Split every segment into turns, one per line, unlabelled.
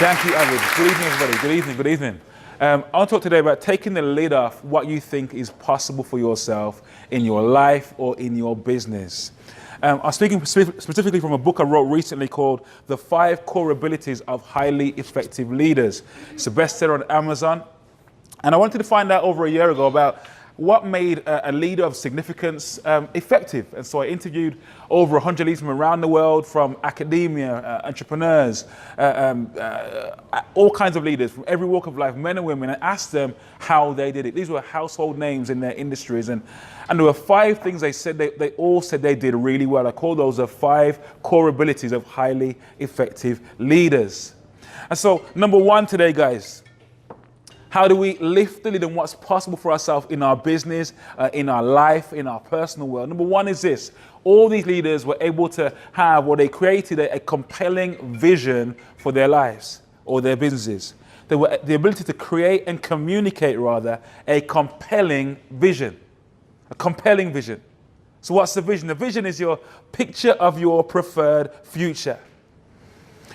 Thank you, Avid. Good evening, everybody. Good evening, good evening. I want to talk today about taking the lid off what you think is possible for yourself in your life or in your business. I'm speaking specifically from a book I wrote recently called The 5 Core Abilities of Highly Effective Leaders. It's a bestseller on Amazon. And I wanted to find out over a year ago about what made a leader of significance effective. And so I interviewed over 100 leaders from around the world, from academia, entrepreneurs, all kinds of leaders from every walk of life, men and women, and asked them how they did it. These were household names in their industries. And there were 5 things they said they all said they did really well. I call those the 5 core abilities of highly effective leaders. And so number 1 today, guys, how do we lift the lid on what's possible for ourselves in our business, in our life, in our personal world? Number 1 is this. All these leaders were able to have, or they created a compelling vision for their lives or their businesses. They were the ability to create and communicate, rather, a compelling vision. A compelling vision. So what's the vision? The vision is your picture of your preferred future.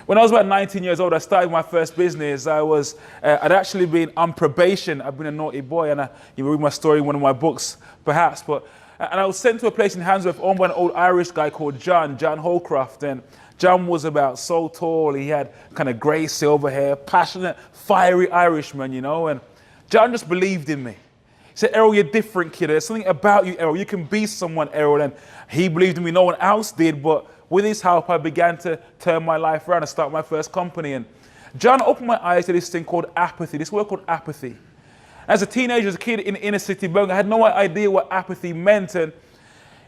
When I was about 19 years old, I started my first business. I'd actually been on probation. I've been a naughty boy, and you read my story in one of my books, perhaps. And I was sent to a place in Handsworth owned by an old Irish guy called John Holcroft. And John was about so tall. He had kind of grey silver hair, passionate, fiery Irishman, you know. And John just believed in me. He said, "Errol, you're different, kid. There's something about you, Errol. You can be someone, Errol." And he believed in me. No one else did, but with his help, I began to turn my life around and start my first company. And John opened my eyes to this thing called apathy, this word called apathy. As a teenager, as a kid in inner city Birmingham, I had no idea what apathy meant. And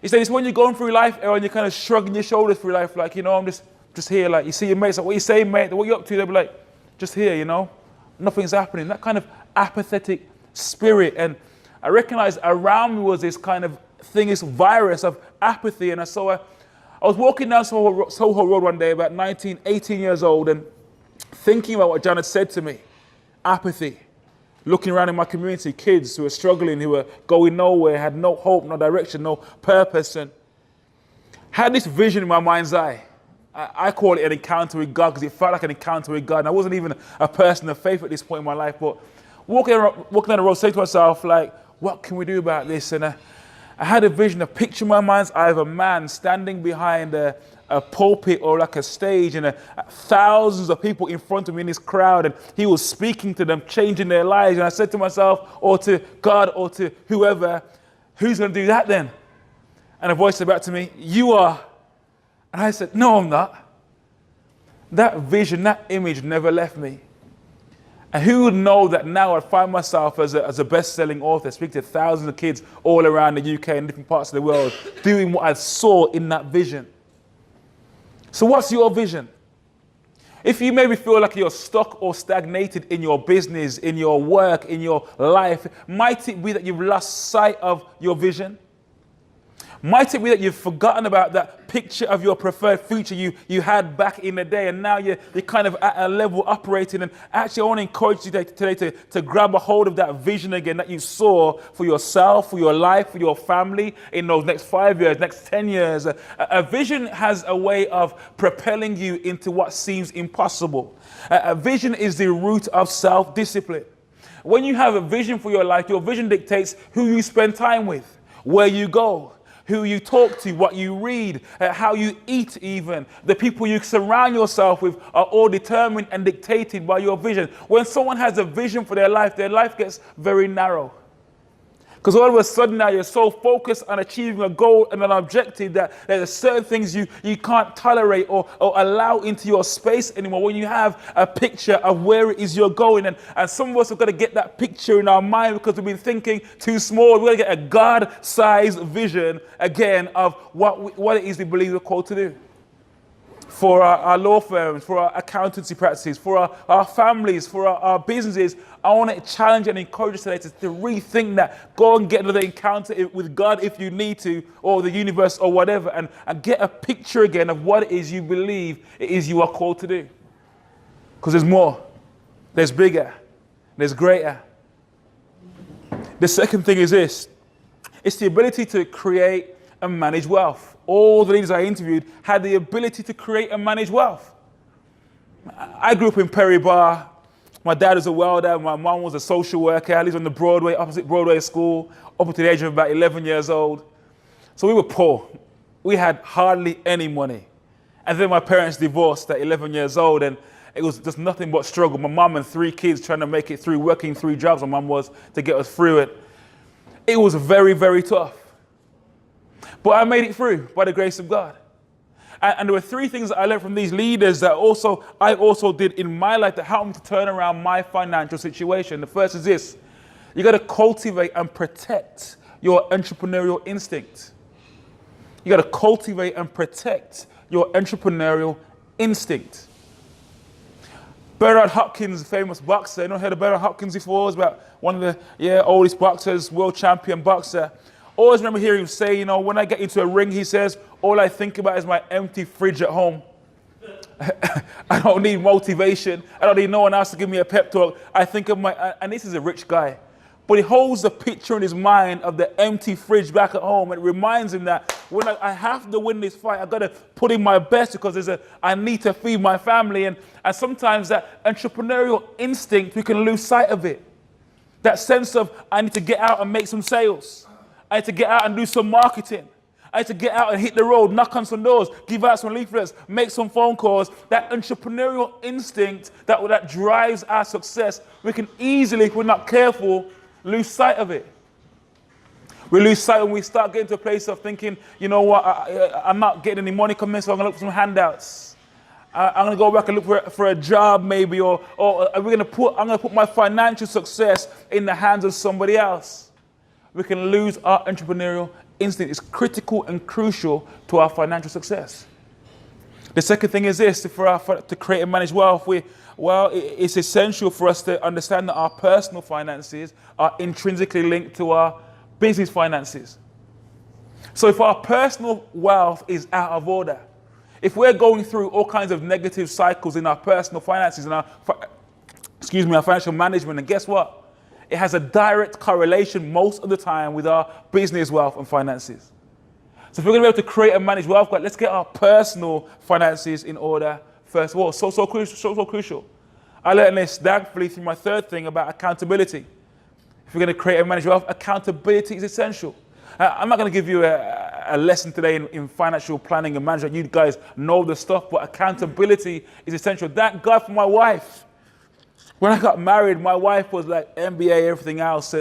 he said, it's when you're going through life, Errol, and you're kind of shrugging your shoulders through life, like, you know, I'm just here. Like, you see your mates, like, what you saying, mate? What you up to? They'll be like, just here, you know, nothing's happening. That kind of apathetic spirit. And I recognized around me was this kind of thing, this virus of apathy. And I was walking down Soho Road one day, about 18 years old, and thinking about what John had said to me. Apathy. Looking around in my community, kids who were struggling, who were going nowhere, had no hope, no direction, no purpose, and had this vision in my mind's eye. I call it an encounter with God, because it felt like an encounter with God. And I wasn't even a person of faith at this point in my life, but walking down the road, saying to myself, like, what can we do about this? And I had a vision, a picture in my mind's eye of a man standing behind a pulpit or like a stage, and thousands of people in front of me in this crowd, and he was speaking to them, changing their lives. And I said to myself, or to God, or to whoever, who's going to do that then? And a voice said back to me, you are. And I said, no, I'm not. That vision, that image never left me. And who would know that now I'd find myself as a best-selling author, speak to thousands of kids all around the UK and different parts of the world, doing what I saw in that vision. So what's your vision? If you maybe feel like you're stuck or stagnated in your business, in your work, in your life, might it be that you've lost sight of your vision? Might it be that you've forgotten about that picture of your preferred future you had back in the day, and now you're kind of at a level operating? And actually, I want to encourage you today to grab a hold of that vision again that you saw for yourself, for your life, for your family in those next 5 years, next 10 years. A vision has a way of propelling you into what seems impossible. A vision is the root of self-discipline. When you have a vision for your life, your vision dictates who you spend time with, where you go, who you talk to, what you read, how you eat even. The people you surround yourself with are all determined and dictated by your vision. When someone has a vision for their life gets very narrow. Because all of a sudden now you're so focused on achieving a goal and an objective that there are certain things you can't tolerate or allow into your space anymore when you have a picture of where it is you're going. And some of us have got to get that picture in our mind because we've been thinking too small. We've got to get a God-sized vision again of what it is we believe we're called to do. For our law firms, for our accountancy practices, for our families, for our businesses, I want to challenge and encourage us today to rethink that. Go and get another encounter with God if you need to, or the universe or whatever, and get a picture again of what it is you believe it is you are called to do. Because there's more, there's bigger, there's greater. The second thing is this. It's the ability to create and manage wealth. All the leaders I interviewed had the ability to create and manage wealth. I grew up in Perry Bar. My dad was a welder. My mom was a social worker. I lived on the Broadway, opposite Broadway school, up until the age of about 11 years old. So we were poor. We had hardly any money. And then my parents divorced at 11 years old, and it was just nothing but struggle. My mom and 3 kids trying to make it through, working 3 jobs, my mom was, to get us through it. It was very, very tough. But I made it through by the grace of God. And there were 3 things that I learned from these leaders that I also did in my life that helped me to turn around my financial situation. The first is this: you got to cultivate and protect your entrepreneurial instinct. You got to cultivate and protect your entrepreneurial instinct. Bernard Hopkins, famous boxer. You know, heard of Bernard Hopkins before? He's about one of the oldest boxers, world champion boxer. Always remember hearing him say, you know, when I get into a ring, he says, all I think about is my empty fridge at home. I don't need motivation. I don't need no one else to give me a pep talk. I think of and this is a rich guy, but he holds the picture in his mind of the empty fridge back at home, and it reminds him that when I have to win this fight, I've got to put in my best because I need to feed my family. And sometimes that entrepreneurial instinct, we can lose sight of it. That sense of, I need to get out and make some sales. I need to get out and do some marketing. I need to get out and hit the road, knock on some doors, give out some leaflets, make some phone calls. That entrepreneurial instinct that drives our success, we can easily, if we're not careful, lose sight of it. We lose sight when we start getting to a place of thinking, you know what, I'm not getting any money coming, so I'm going to look for some handouts. I'm going to go back and look for a job maybe, or I'm going to put my financial success in the hands of somebody else. We can lose our entrepreneurial instinct. It's critical and crucial to our financial success. The second thing is this: to create and manage wealth, it's essential for us to understand that our personal finances are intrinsically linked to our business finances. So if our personal wealth is out of order, if we're going through all kinds of negative cycles in our personal finances and our financial management, and guess what? It has a direct correlation most of the time with our business wealth and finances. So if we're going to be able to create and manage wealth, let's get our personal finances in order first of all. So crucial. I learned this thankfully through my third thing about accountability. If we're going to create and manage wealth, accountability is essential. I'm not going to give you a lesson today in financial planning and management. You guys know the stuff, but accountability is essential. Thank God for my wife. When I got married, my wife was like MBA, everything else.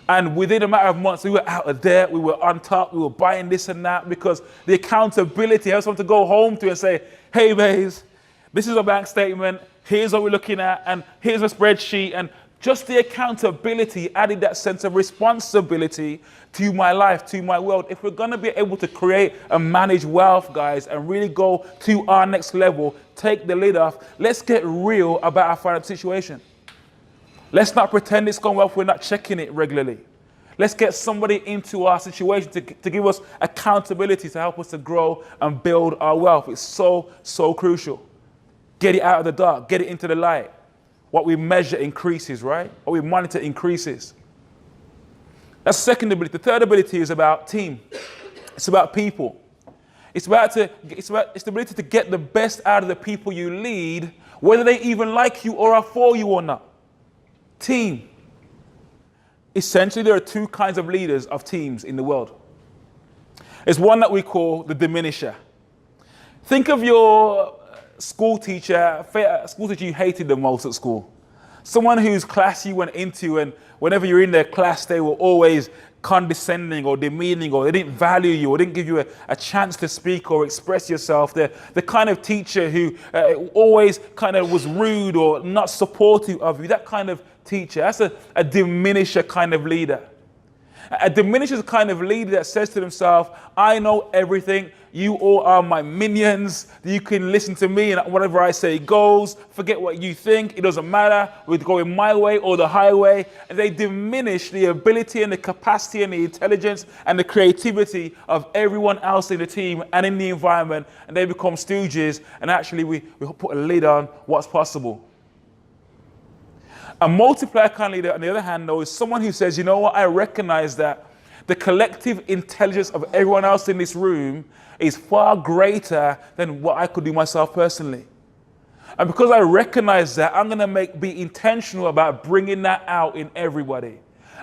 And within a matter of months, we were out of debt, we were on top, we were buying this and that, because the accountability, I have someone to go home to and say, hey, babes, this is a bank statement, here's what we're looking at, and here's a spreadsheet. And just the accountability added that sense of responsibility to my life, to my world. If we're going to be able to create and manage wealth, guys, and really go to our next level, take the lid off, let's get real about our financial situation. Let's not pretend it's going well if we're not checking it regularly. Let's get somebody into our situation to give us accountability to help us to grow and build our wealth. It's so crucial. Get it out of the dark. Get it into the light. What we measure increases, right? What we monitor increases. That's the second ability. The third ability is about team. It's about people. It's the ability to get the best out of the people you lead, whether they even like you or are for you or not. Team. Essentially, there are 2 kinds of leaders of teams in the world. There's one that we call the diminisher. Think of your school teacher you hated the most at school. Someone whose class you went into, and whenever you're in their class, they were always condescending or demeaning, or they didn't value you, or didn't give you a chance to speak or express yourself. They're the kind of teacher who always kind of was rude or not supportive of you. That kind of teacher, that's a diminisher kind of leader. A diminisher is a kind of leader that says to themselves, I know everything. You all are my minions. You can listen to me and whatever I say goes. Forget what you think. It doesn't matter. We're going my way or the highway. And they diminish the ability and the capacity and the intelligence and the creativity of everyone else in the team and in the environment. And they become stooges. And actually we put a lid on what's possible. A multiplier kind of leader, on the other hand, though, is someone who says, you know what, I recognize that the collective intelligence of everyone else in this room is far greater than what I could do myself personally. And because I recognize that, I'm going to be intentional about bringing that out in everybody.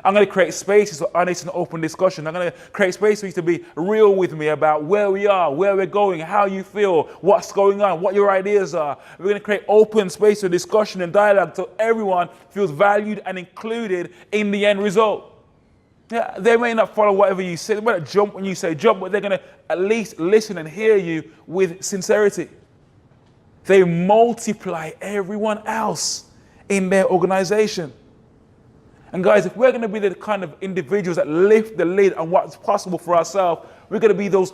I'm going to create spaces for honest and open discussion. I'm going to create space for you to be real with me about where we are, where we're going, how you feel, what's going on, what your ideas are. We're going to create open space for discussion and dialogue so everyone feels valued and included in the end result. Yeah, they may not follow whatever you say. They might not jump when you say jump, but they're going to at least listen and hear you with sincerity. They multiply everyone else in their organization. And guys, if we're going to be the kind of individuals that lift the lid on what's possible for ourselves, we're going to be those,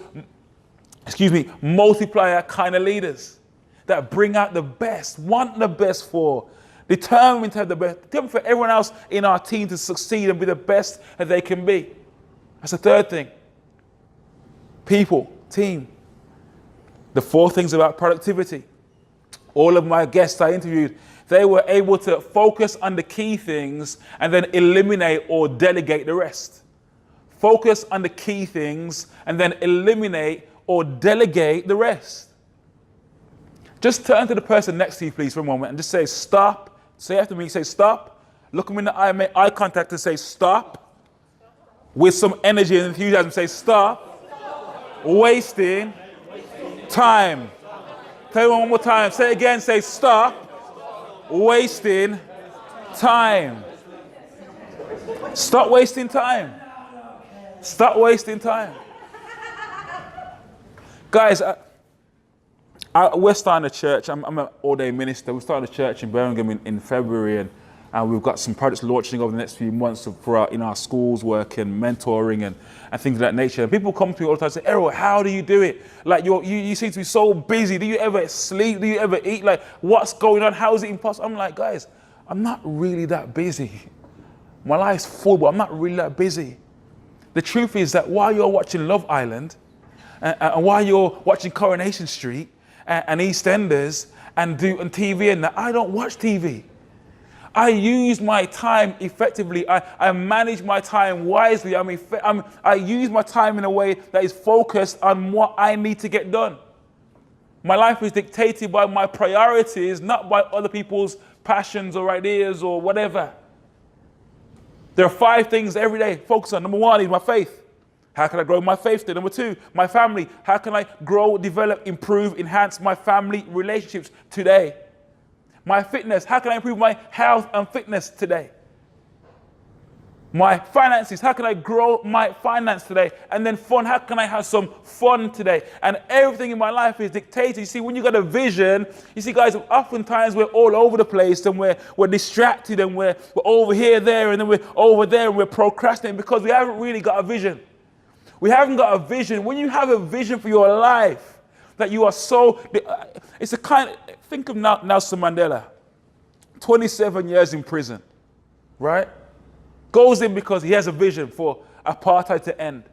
multiplier kind of leaders that bring out the best, want the best for, determined to have the best, determined for everyone else in our team to succeed and be the best that they can be. That's the third thing. People, team. The fourth thing's about productivity. All of my guests I interviewed, they were able to focus on the key things and then eliminate or delegate the rest. Focus on the key things and then eliminate or delegate the rest. Just turn to the person next to you, please, for a moment and just say, stop. Say after me, say, stop. Look them in the eye, make eye contact and say, stop. With some energy and enthusiasm, say, stop. Wasting time. Tell me one more time. Say it again, say, stop. Wasting time. Stop wasting time. Stop wasting time. Guys, we're starting a church. I'm an all-day minister. We're starting a church in Birmingham in February, and we've got some projects launching over the next few months for our schools work and mentoring and things of that nature. And people come to me all the time and say, Errol, how do you do it? Like you seem to be so busy. Do you ever sleep? Do you ever eat? Like, what's going on? How is it impossible? I'm like, guys, I'm not really that busy. My life's full, but I'm not really that busy. The truth is that while you're watching Love Island, and while you're watching Coronation Street and EastEnders and TV and that, I don't watch TV. I use my time effectively. I manage my time wisely. I use my time in a way that is focused on what I need to get done. My life is dictated by my priorities, not by other people's passions or ideas or whatever. There are 5 things every day focus on. Number 1 is my faith. How can I grow my faith today? Number 2, my family. How can I grow, develop, improve, enhance my family relationships today? My fitness. How can I improve my health and fitness today? My finances. How can I grow my finance today? And then fun. How can I have some fun today? And everything in my life is dictated. You see, when you got a vision, you see, guys, oftentimes we're all over the place and we're distracted and we're over here, there, and then we're over there and we're procrastinating because we haven't really got a vision. We haven't got a vision. When you have a vision for your life, that you are so, it's a kind of, think of Nelson Mandela, 27 years in prison, right? Goes in because he has a vision for apartheid to end.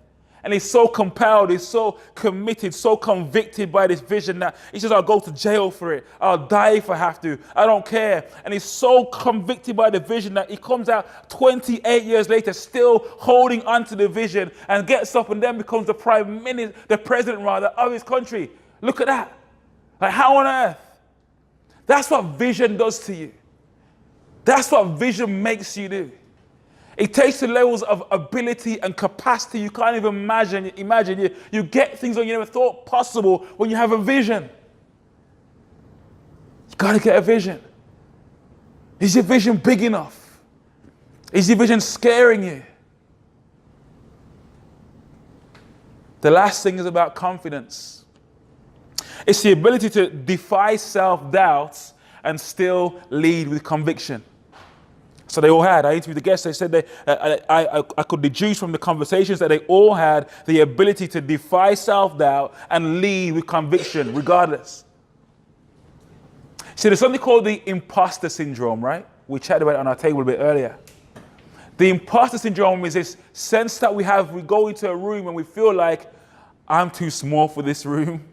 And he's so compelled, he's so committed, so convicted by this vision that he says, I'll go to jail for it. I'll die if I have to. I don't care. And he's so convicted by the vision that he comes out 28 years later still holding on to the vision and gets up and then becomes the president of his country. Look at that. Like, how on earth? That's what vision does to you. That's what vision makes you do. It takes to levels of ability and capacity you can't even imagine. You get things that you never thought possible when you have a vision. You got to get a vision. Is your vision big enough? Is your vision scaring you? The last thing is about confidence. It's the ability to defy self-doubts and still lead with conviction. So they all had. I interviewed the guests. They said I could deduce from the conversations that they all had the ability to defy self-doubt and lead with conviction, regardless. See, there's something called the imposter syndrome, right? We chatted about it on our table a bit earlier. The imposter syndrome is this sense that we have. We go into a room and we feel like, I'm too small for this room.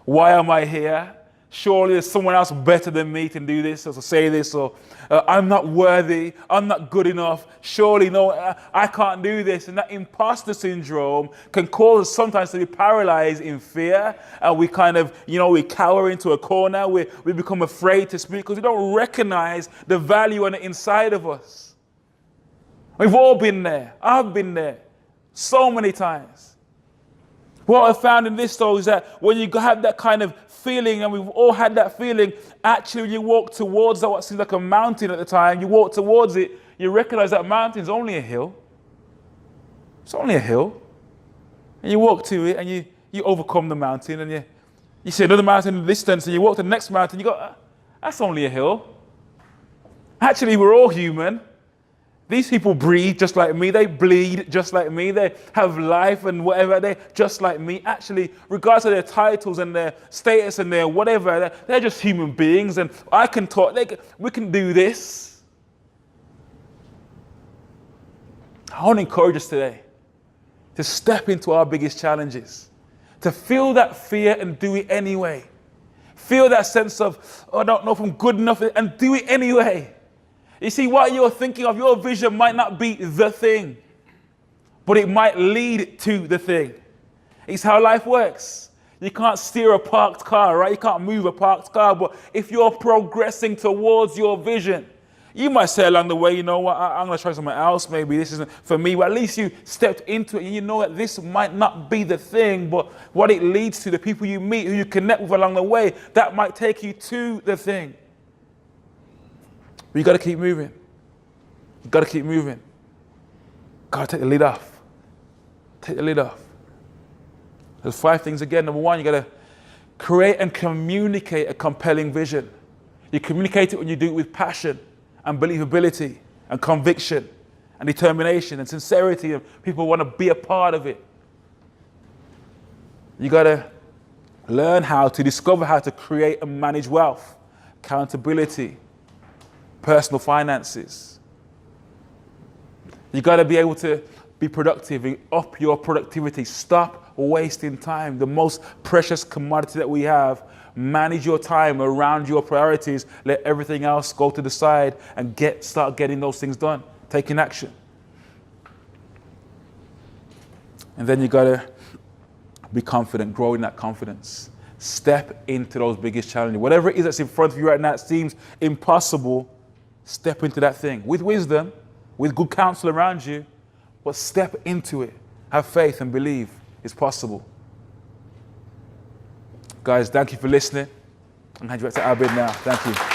Why am I here? Surely there's someone else better than me to do this or to say this, or I'm not worthy, I'm not good enough. Surely, no, I can't do this. And that imposter syndrome can cause us sometimes to be paralyzed in fear. And we kind of, we cower into a corner. We become afraid to speak because we don't recognize the value on the inside of us. We've all been there. I've been there so many times. What I found in this though is that when you have that kind of feeling, and we've all had that feeling, actually when you walk towards that, what seems like a mountain at the time, you walk towards it, you recognize that mountain's only a hill. It's only a hill. And you walk to it and you overcome the mountain, and you see another mountain in the distance, and you walk to the next mountain, you go, that's only a hill. Actually, we're all human. These people breathe just like me. They bleed just like me. They have life and whatever. They're just like me. Actually, regardless of their titles and their status and their whatever, they're just human beings. And I can talk. We can do this. I want to encourage us today to step into our biggest challenges, to feel that fear and do it anyway. Feel that sense of, I don't know if I'm good enough, and do it anyway. You see, what you're thinking of, your vision might not be the thing, but it might lead to the thing. It's how life works. You can't steer a parked car, right? You can't move a parked car, but if you're progressing towards your vision, you might say along the way, you know what, I'm going to try something else. Maybe this isn't for me, but at least you stepped into it and you know that this might not be the thing, but what it leads to, the people you meet, who you connect with along the way, that might take you to the thing. But you got to keep moving. You got to keep moving. Got to take the lid off. Take the lid off. There's 5 things again. Number 1, you got to create and communicate a compelling vision. You communicate it when you do it with passion and believability and conviction and determination and sincerity, and people want to be a part of it. You got to learn how to discover how to create and manage wealth, accountability, personal finances. You got to be able to be productive, up your productivity, stop wasting time. The most precious commodity that we have. Manage your time around your priorities. Let everything else go to the side and start getting those things done. Taking action. And then you got to be confident, grow in that confidence. Step into those biggest challenges. Whatever it is that's in front of you right now, it seems impossible. Step into that thing with wisdom, with good counsel around you, but step into it. Have faith and believe it's possible. Guys, thank you for listening. I'm going to hand you back to Abid now. Thank you.